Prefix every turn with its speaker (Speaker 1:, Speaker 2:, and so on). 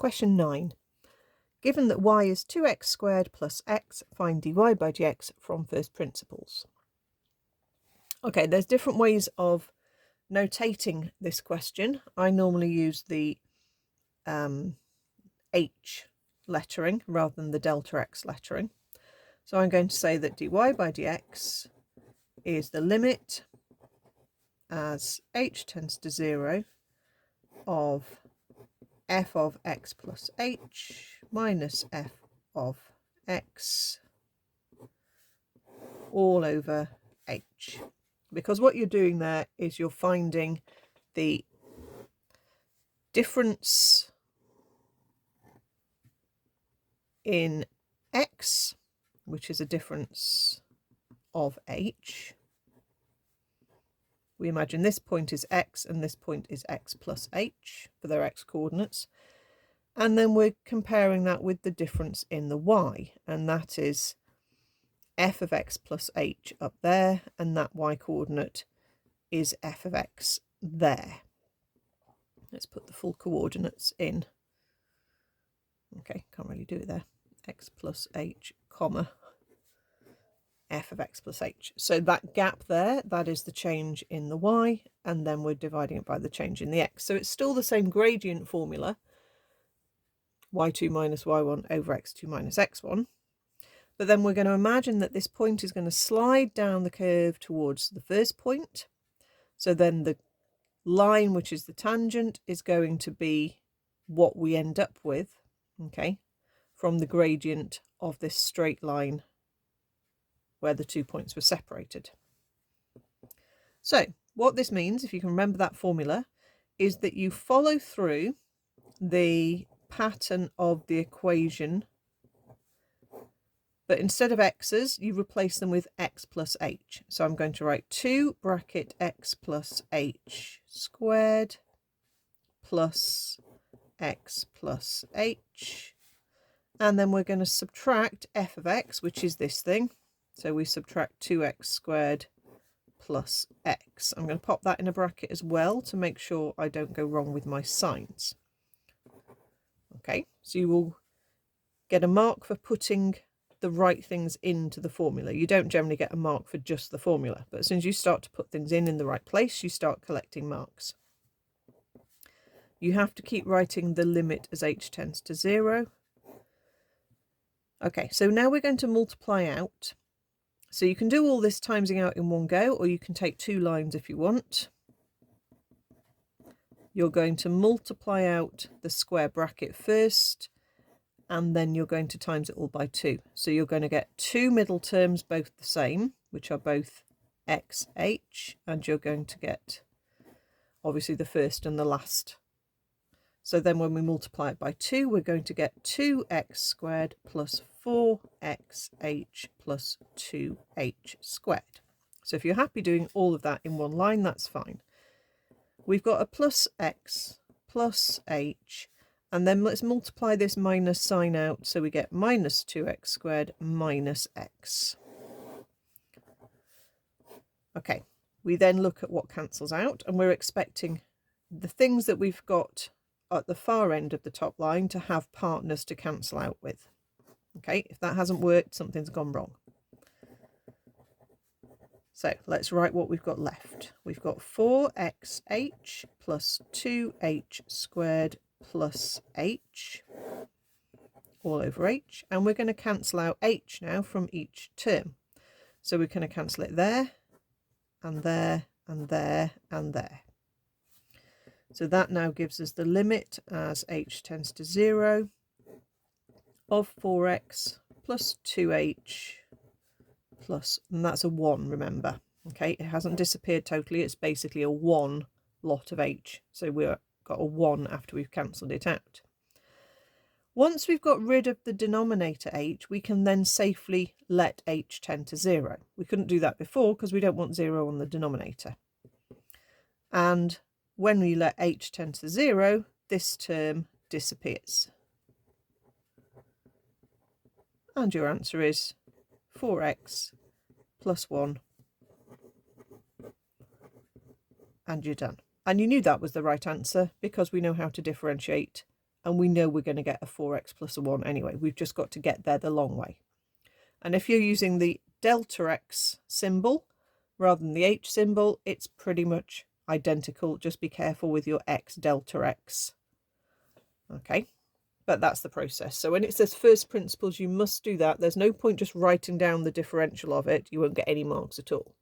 Speaker 1: question 9. Given that y is 2x squared plus x, find dy by dx from first principles. Okay, there's different ways of notating this question. I normally use the H lettering rather than the delta x lettering. So I'm going to say that dy by dx is the limit as h tends to 0 of f of x plus h minus f of x all over h. Because what you're doing there is you're finding the difference in x, which is a difference of h. We imagine this point is x and this point is x plus h for their x coordinates. And then we're comparing that with the difference in the y, and that is f of x plus h up there, and that y coordinate is f of x there. Let's put the full coordinates in. Okay, can't really do it there. X plus h, comma, f of x plus h. So that gap there, that is the change in the y, and then we're dividing it by the change in the x. So it's still the same gradient formula, y2 minus y1 over x2 minus x1. But then we're going to imagine that this point is going to slide down the curve towards the first point. So then the line, which is the tangent, is going to be what we end up with, okay, from the gradient of this straight line where the 2 points were separated. So what this means, if you can remember that formula, is that you follow through the pattern of the equation, but instead of x's, you replace them with x plus h. So I'm going to write 2 bracket x plus h squared plus x plus h. And then we're going to subtract f of x, which is this thing. So we subtract 2x squared plus x. I'm going to pop that in a bracket as well to make sure I don't go wrong with my signs. Okay, so you will get a mark for putting the right things into the formula. You don't generally get a mark for just the formula, but as soon as you start to put things in the right place, you start collecting marks. You have to keep writing the limit as h tends to 0. Okay, so now we're going to multiply out. So you can do all this timesing out in one go, or you can take 2 lines if you want. You're going to multiply out the square bracket first, and then you're going to times it all by 2. So you're going to get 2 middle terms, both the same, which are both xh, and you're going to get obviously the first and the last. So then when we multiply it by 2, we're going to get 2x squared plus 4xh plus 2h squared. So if you're happy doing all of that in one line, that's fine. We've got a plus x plus h, and then let's multiply this minus sign out, so we get minus 2x squared minus x. Okay, we then look at what cancels out, and we're expecting the things that we've got at the far end of the top line to have partners to cancel out with. Okay, if that hasn't worked, something's gone wrong. So let's write what we've got left. We've got 4xh plus 2h squared plus h all over h, and we're going to cancel out h now from each term. So we're going to cancel it there and there and there and there. So that now gives us the limit as h tends to 0 of 4x plus 2h plus, and that's a 1, remember. Okay, it hasn't disappeared totally, it's basically a 1 lot of h. So we've got a 1 after we've cancelled it out. Once we've got rid of the denominator h, we can then safely let h tend to 0. We couldn't do that before because we don't want 0 on the denominator. And when we let h tend to 0, this term disappears. And your answer is 4x plus 1. And you're done. And you knew that was the right answer because we know how to differentiate and we know we're going to get a 4x plus a 1 anyway. We've just got to get there the long way. And if you're using the delta x symbol rather than the h symbol, it's pretty much identical. Just be careful with your x delta x. Okay, but that's the process. So when it says first principles, you must do that. There's no point just writing down the differential of it. You won't get any marks at all.